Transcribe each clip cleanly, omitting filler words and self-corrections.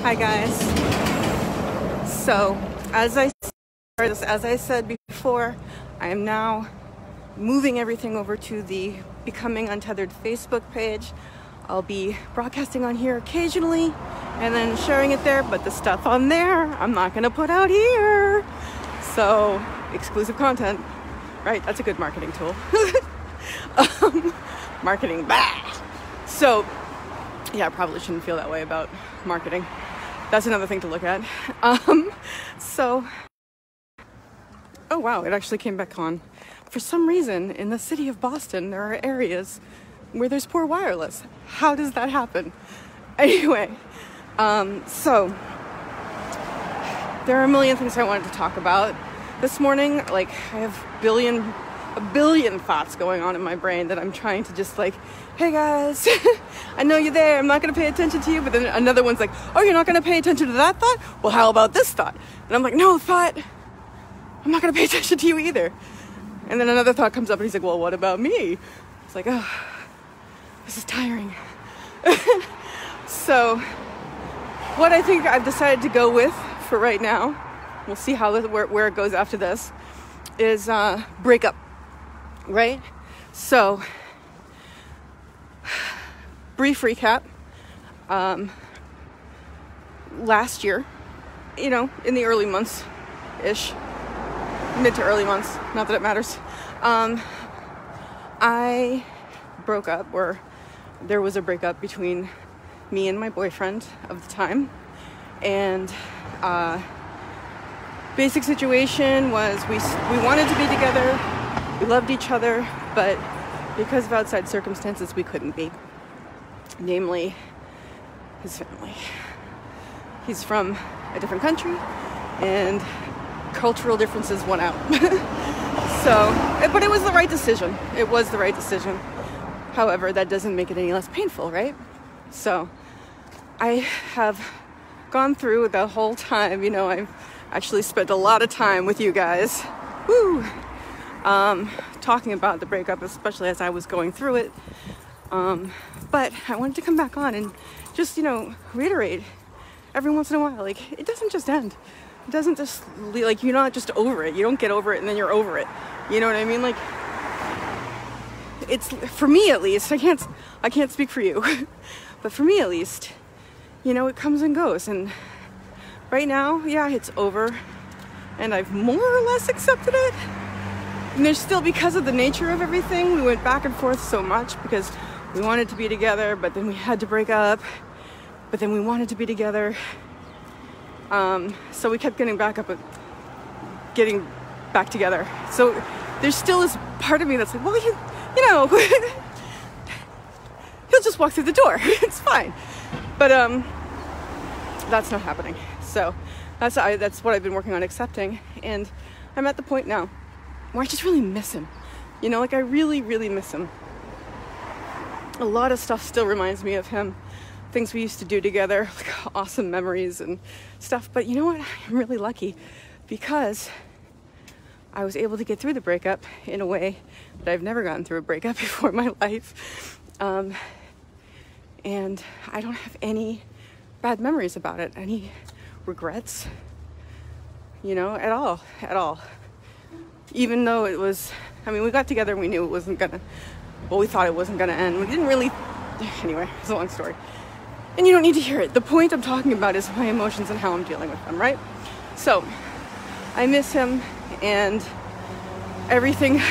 Hi guys. So as I said before, I am now moving everything over to the Becoming Untethered Facebook page. I'll be broadcasting on here occasionally and then sharing it there, but the stuff on there I'm not gonna put out here. So exclusive content, right? That's a good marketing tool. Marketing bad. So yeah, I probably shouldn't feel that way about marketing. That's another thing to look at. Oh wow, it actually came back on. For some reason, in the city of Boston, there are areas where there's poor wireless. How does that happen? Anyway, so there are a million things I wanted to talk about this morning. Like, I have a billion thoughts going on in my brain that I'm trying to just like, hey guys, I know you're there, I'm not going to pay attention to you. But then another one's like, oh, you're not going to pay attention to that thought? Well, how about this thought? And I'm like, no, thought, I'm not going to pay attention to you either. And then another thought comes up and he's like, well, what about me? It's like, oh, this is tiring. So what I think I've decided to go with for right now, we'll see where it goes after this, is breakup, right? So brief recap. Last year, in the early months-ish, mid to early months, not that it matters, I broke up, or there was a breakup between me and my boyfriend of the time. And basic situation was we wanted to be together, we loved each other, but because of outside circumstances we couldn't be. Namely, his family. He's from a different country and cultural differences won out. But it was the right decision. It was the right decision. However, that doesn't make it any less painful, right? So I have gone through the whole time, I've actually spent a lot of time with you guys, talking about the breakup, especially as I was going through it. But I wanted to come back on and just, reiterate every once in a while, like, it doesn't just end. It doesn't just, like, you're not just over it. You don't get over it and then you're over it. You know what I mean? Like, it's, for me at least, I can't speak for you, but for me at least, it comes and goes. And right now, yeah, it's over and I've more or less accepted it. And there's still, because of the nature of everything, we went back and forth so much because we wanted to be together, but then we had to break up, but then we wanted to be together. So we kept getting back together. So there's still this part of me that's like, well, he'll just walk through the door. It's fine. But that's not happening. So that's what I've been working on accepting. And I'm at the point now where I just really miss him. Like, I really, really miss him. A lot of stuff still reminds me of him. Things we used to do together, like awesome memories and stuff. But you know what? I'm really lucky because I was able to get through the breakup in a way that I've never gotten through a breakup before in my life. And I don't have any bad memories about it, any regrets, at all. Even though it was, we got together and we knew it wasn't gonna, we thought it wasn't gonna end. We didn't really, anyway, it's a long story. And you don't need to hear it. The point I'm talking about is my emotions and how I'm dealing with them, right? So, I miss him, and everything,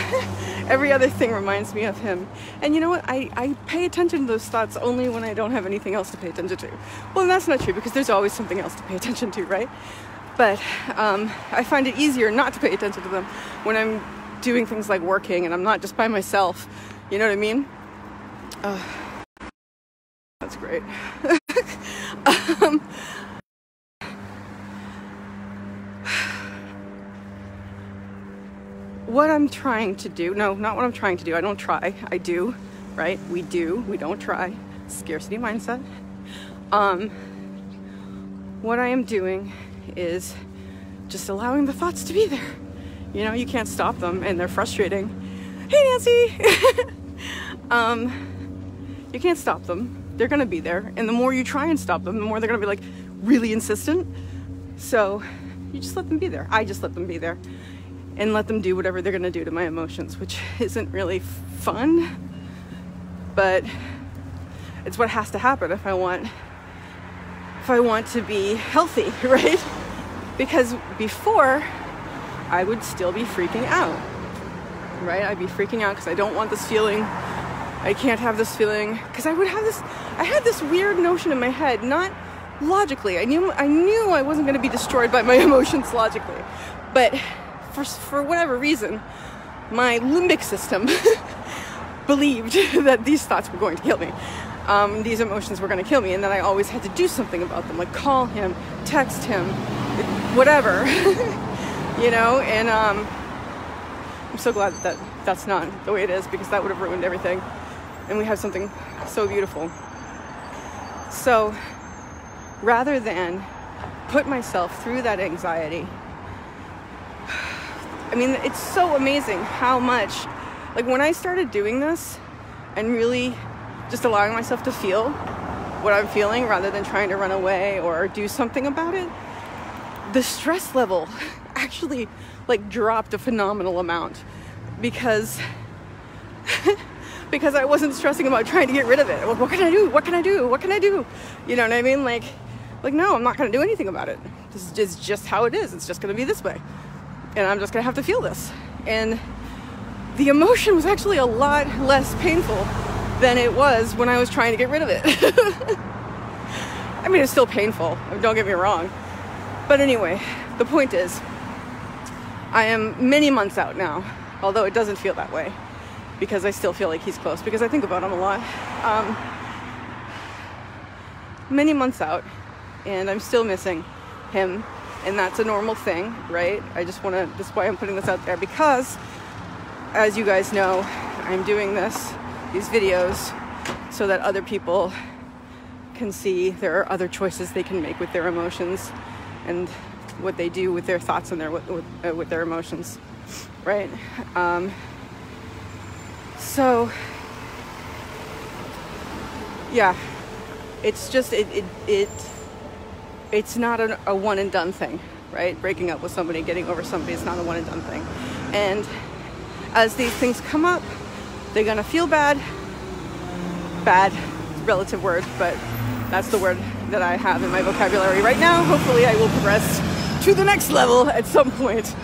every other thing reminds me of him. And you know what? I pay attention to those thoughts only when I don't have anything else to pay attention to. Well, and that's not true, because there's always something else to pay attention to, right? But I find it easier not to pay attention to them when I'm doing things like working and I'm not just by myself. You know what I mean? That's great. What I'm trying to do, no, not what I'm trying to do. I don't try, I do, right? We don't try. Scarcity mindset. What I am doing is just allowing the thoughts to be there. You can't stop them and they're frustrating. Hey, Nancy! You can't stop them. they're gonna be there. And the more you try and stop them, the more they're gonna be like really insistent. So you just let them be there. I just let them be there and let them do whatever they're gonna do to my emotions, which isn't really fun, but it's what has to happen if I want to be healthy, right? Because before, I would still be freaking out, right? I'd be freaking out because I don't want this feeling. I can't have this feeling because I had this weird notion in my head, not logically. I knew I wasn't going to be destroyed by my emotions logically, but for whatever reason, my limbic system believed that these thoughts were going to kill me. These emotions were going to kill me, and then I always had to do something about them, like call him, text him, whatever, you know. And I'm so glad that that's not the way it is, because that would have ruined everything. And we have something so beautiful. So rather than put myself through that anxiety, I mean, it's so amazing how much, like when I started doing this and really just allowing myself to feel what I'm feeling rather than trying to run away or do something about it, the stress level actually like dropped a phenomenal amount, because I wasn't stressing about trying to get rid of it. What can I do? What can I do? What can I do? You know what I mean? Like no, I'm not going to do anything about it. This is just how it is. It's just going to be this way. And I'm just going to have to feel this. And the emotion was actually a lot less painful than it was when I was trying to get rid of it. I mean, it's still painful. Don't get me wrong. But anyway, the point is, I am many months out now, although it doesn't feel that way, because I still feel like he's close, because I think about him a lot. Many months out, and I'm still missing him, and that's a normal thing, right? That's why I'm putting this out there, because as you guys know, I'm doing these videos so that other people can see there are other choices they can make with their emotions and what they do with their thoughts and with their emotions, right? So yeah, it's just it's not a one and done thing, right? Breaking up with somebody, getting over somebody, it's not a one and done thing. And as these things come up, they're gonna feel bad, relative word, but that's the word that I have in my vocabulary right now. Hopefully I will progress to the next level at some point.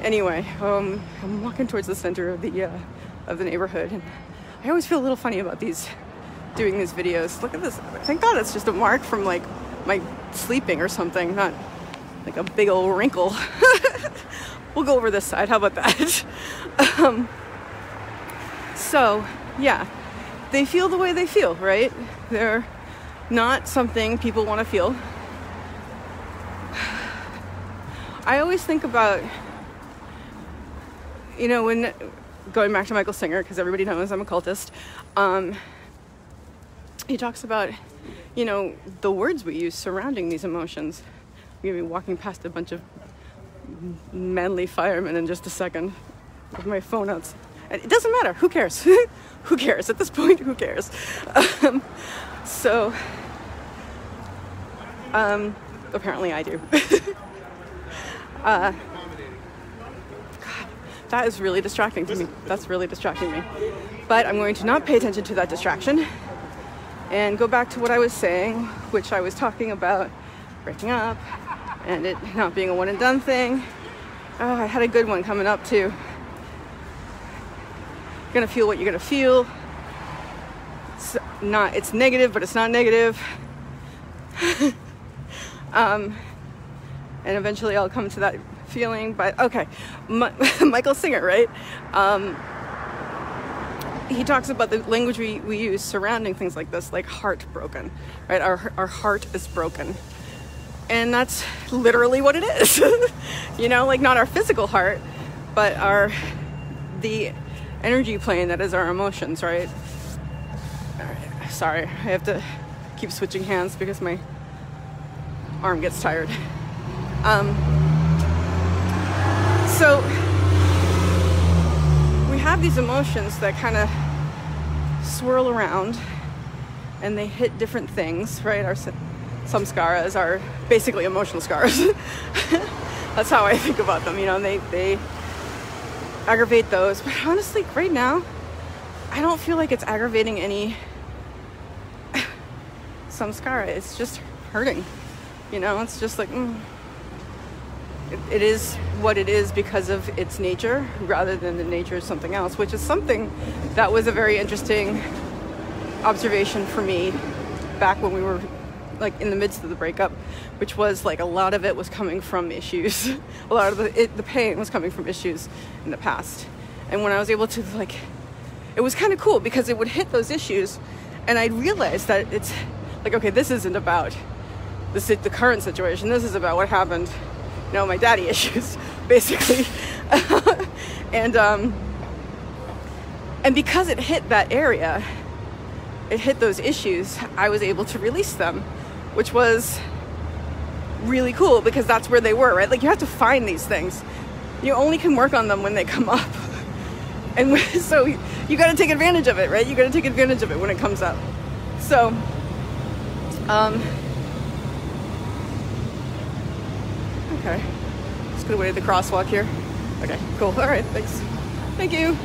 Anyway, I'm walking towards the center of the neighborhood, and I always feel a little funny about doing these videos. Look at this. Thank God it's just a mark from like my sleeping or something, not like a big old wrinkle. We'll go over this side. How about that? So yeah, they feel the way they feel, right? They're not something people want to feel. I always think about, you know, when going back to Michael Singer, because everybody knows I'm a cultist, he talks about, you know, the words we use surrounding these emotions. We're going to be walking past a bunch of manly firemen in just a second with my phone out. It doesn't matter. Who cares? Who cares? At this point, who cares? Apparently I do. God, that is really distracting to me. That's really distracting me. But I'm going to not pay attention to that distraction and go back to what I was saying, which I was talking about breaking up and it not being a one and done thing. Oh, I had a good one coming up too. You're gonna feel what you're gonna feel. It's negative, but it's not negative. And eventually I'll come to that feeling. But okay, Michael Singer, right? He talks about the language we use surrounding things like this, like heartbroken, right? Our heart is broken. And that's literally what it is. You know, like not our physical heart, but the energy plane that is our emotions, right? All right, sorry, I have to keep switching hands because my arm gets tired. So we have these emotions that kind of swirl around and they hit different things, right? Some scaras are basically emotional scars. That's how I think about them, you know, and they aggravate those. But honestly, right now, I don't feel like it's aggravating any samskara. It's just hurting, you know. It's just like it is what it is because of its nature rather than the nature of something else, which is something that was a very interesting observation for me back when we were like in the midst of the breakup, which was like a lot of it was coming from issues. A lot of the pain was coming from issues in the past. And when I was able to like, it was kind of cool because it would hit those issues and I'd realize that it's like, okay, this isn't about the current situation. This is about what happened, you know, my daddy issues, basically. And because it hit that area, it hit those issues, I was able to release them, which was really cool because that's where they were, right? Like you have to find these things. You only can work on them when they come up. And so you got to take advantage of it, right? You got to take advantage of it when it comes up. So, okay. Just gonna wait at the crosswalk here. Okay, cool. All right, thanks. Thank you.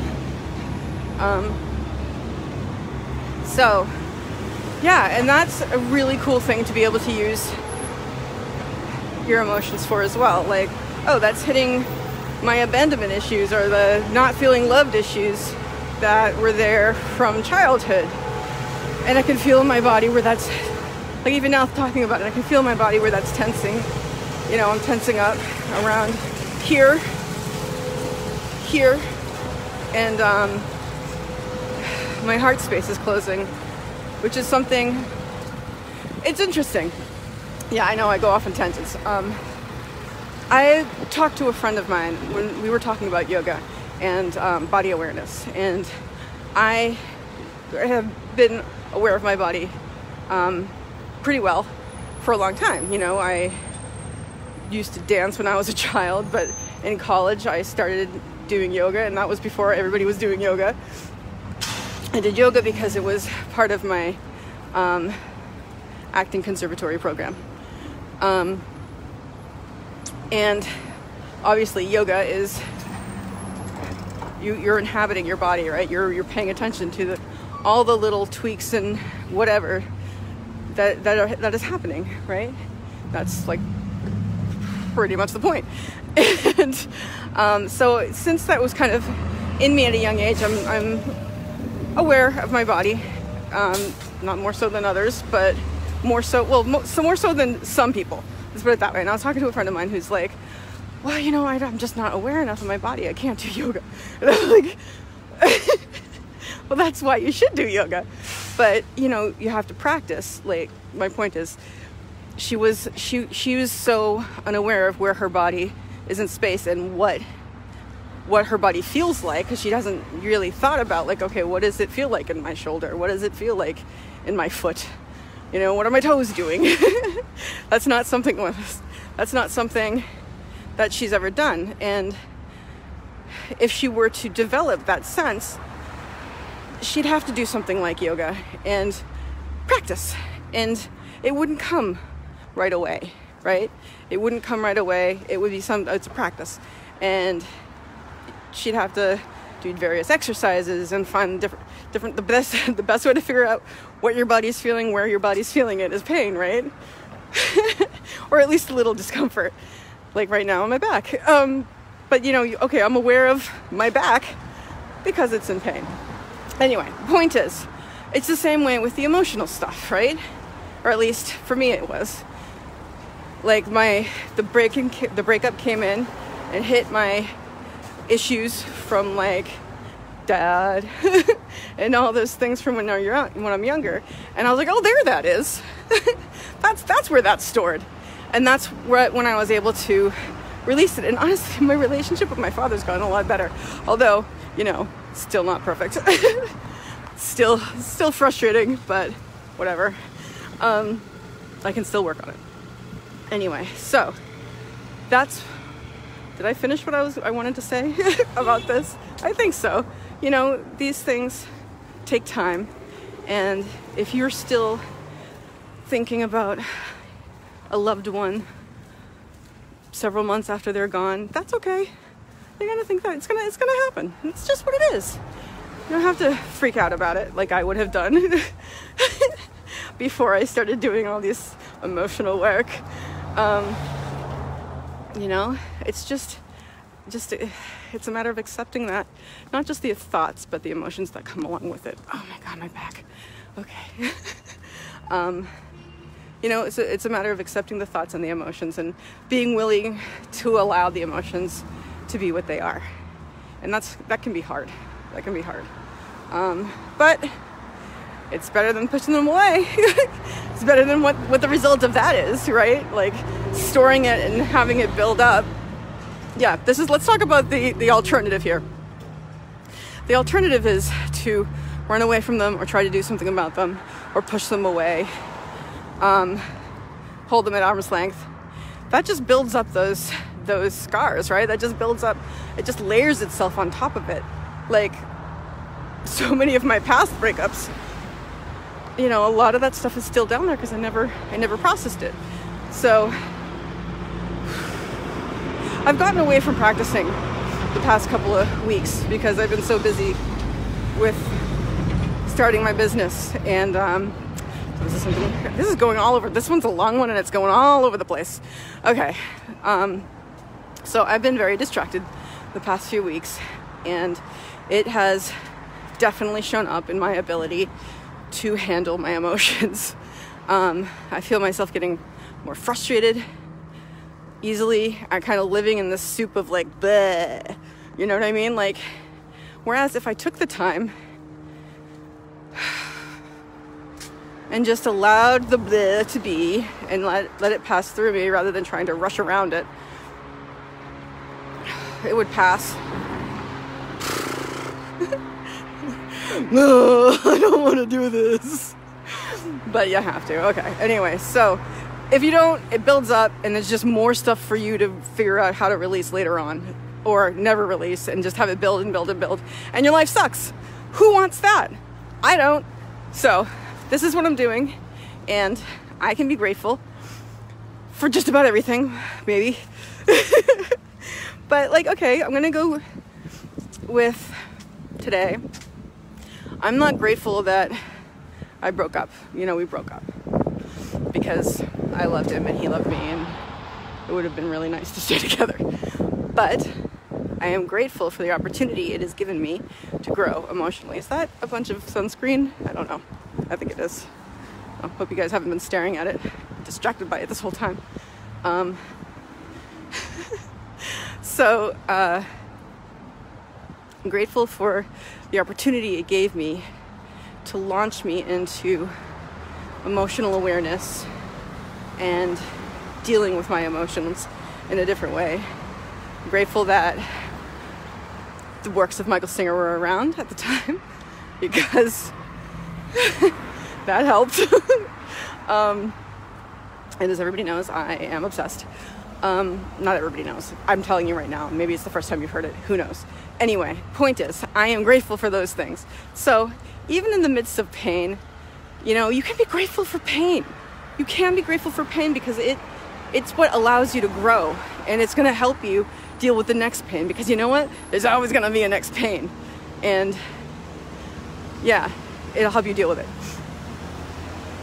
So, yeah, and that's a really cool thing to be able to use your emotions for as well. Like, oh, that's hitting my abandonment issues or the not feeling loved issues that were there from childhood. And I can feel in my body where that's, like even now talking about it, I can feel in my body where that's tensing. You know, I'm tensing up around here, and my heart space is closing, which is something, it's interesting. Yeah, I know I go off in tangents. I talked to a friend of mine when we were talking about yoga and body awareness, and I have been aware of my body pretty well for a long time. You know, I used to dance when I was a child, but in college I started doing yoga, and that was before everybody was doing yoga. I did yoga because it was part of my acting conservatory program. And obviously yoga is, you're inhabiting your body, right? You're paying attention to all the little tweaks and whatever that is happening, right? That's like pretty much the point. And so since that was kind of in me at a young age, I'm aware of my body, not more so than others, but more so, well, more so than some people. Let's put it that way. And I was talking to a friend of mine who's like, well, you know, I'm just not aware enough of my body. I can't do yoga. And I'm like, well, that's why you should do yoga. But, you know, you have to practice. Like, my point is, she was so unaware of where her body is in space and what her body feels like, because she hasn't really thought about, like, okay, what does it feel like in my shoulder? What does it feel like in my foot? You know, what are my toes doing? That's not something that she's ever done. And if she were to develop that sense, she'd have to do something like yoga and practice. And it wouldn't come right away, right? It wouldn't come right away. It would be it's a practice. And she'd have to do various exercises and find the best way to figure out what your body's feeling, where your body's feeling it is pain, right? Or at least a little discomfort, like right now on my back. But you know, okay, I'm aware of my back because it's in pain. Anyway, the point is, it's the same way with the emotional stuff, right? Or at least for me it was. Like the breakup came in and hit my issues from like dad and all those things from when I'm younger, and I was like, oh, there that is. that's where that's stored. And that's when I was able to release it. And honestly, my relationship with my father's gotten a lot better, although, you know, still not perfect. still frustrating, but whatever. I can still work on it. Anyway, so did I finish what I wanted to say about this? I think so. You know, these things, take time. And if you're still thinking about a loved one several months after they're gone, that's okay. You're gonna think that it's gonna happen. It's just what it is. You don't have to freak out about it like I would have done before I started doing all this emotional work. You know, it's just it's a matter of accepting that, not just the thoughts, but the emotions that come along with it. Oh my God, my back. Okay. You know, it's a matter of accepting the thoughts and the emotions and being willing to allow the emotions to be what they are. And that can be hard. That can be hard. But it's better than pushing them away. It's better than what the result of that is, right? Like storing it and having it build up. Yeah, let's talk about the alternative here. The alternative is to run away from them or try to do something about them or push them away. Hold them at arm's length. That just builds up those scars, right? That just builds up, it just layers itself on top of it. Like so many of my past breakups, you know, a lot of that stuff is still down there because I never processed it. So I've gotten away from practicing the past couple of weeks because I've been so busy with starting my business. And this is going all over. This one's a long one and it's going all over the place. Okay. So I've been very distracted the past few weeks, and it has definitely shown up in my ability to handle my emotions. I feel myself getting more frustrated easily. I'm kind of living in this soup of like, bleh, you know what I mean? Like, whereas if I took the time and just allowed the bleh to be and let it pass through me rather than trying to rush around it, it would pass. No, I don't want to do this. But you have to. Okay. Anyway, so if you don't, it builds up and there's just more stuff for you to figure out how to release later on, or never release and just have it build and build and build. And your life sucks. Who wants that? I don't. So this is what I'm doing, and I can be grateful for just about everything, maybe. But like, okay, I'm gonna go with today. I'm not grateful that I broke up. You know, we broke up because I loved him and he loved me, and it would have been really nice to stay together. But I am grateful for the opportunity it has given me to grow emotionally. Is that a bunch of sunscreen? I don't know. I think it is. I hope you guys haven't been staring at it, distracted by it this whole time. So I'm grateful for the opportunity it gave me to launch me into emotional awareness and dealing with my emotions in a different way. I'm grateful that the works of Michael Singer were around at the time, because that helped. And as everybody knows, I am obsessed. Not everybody knows. I'm telling you right now. Maybe it's the first time you've heard it. Who knows? Anyway, point is, I am grateful for those things. So even in the midst of pain, you know, you can be grateful for pain. You can be grateful for pain because it's what allows you to grow, and it's going to help you deal with the next pain, because you know what? There's always going to be a next pain. And yeah, it'll help you deal with it.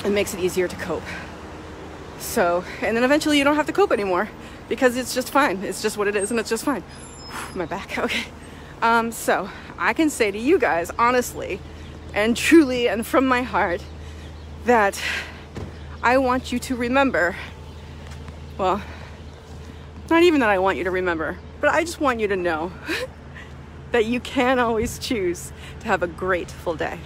It makes it easier to cope. So, and then eventually you don't have to cope anymore because it's just fine. It's just what it is, and it's just fine. My back, okay. So I can say to you guys, honestly and truly and from my heart, that I want you to remember, well, not even that I want you to remember, but I just want you to know that you can always choose to have a grateful day.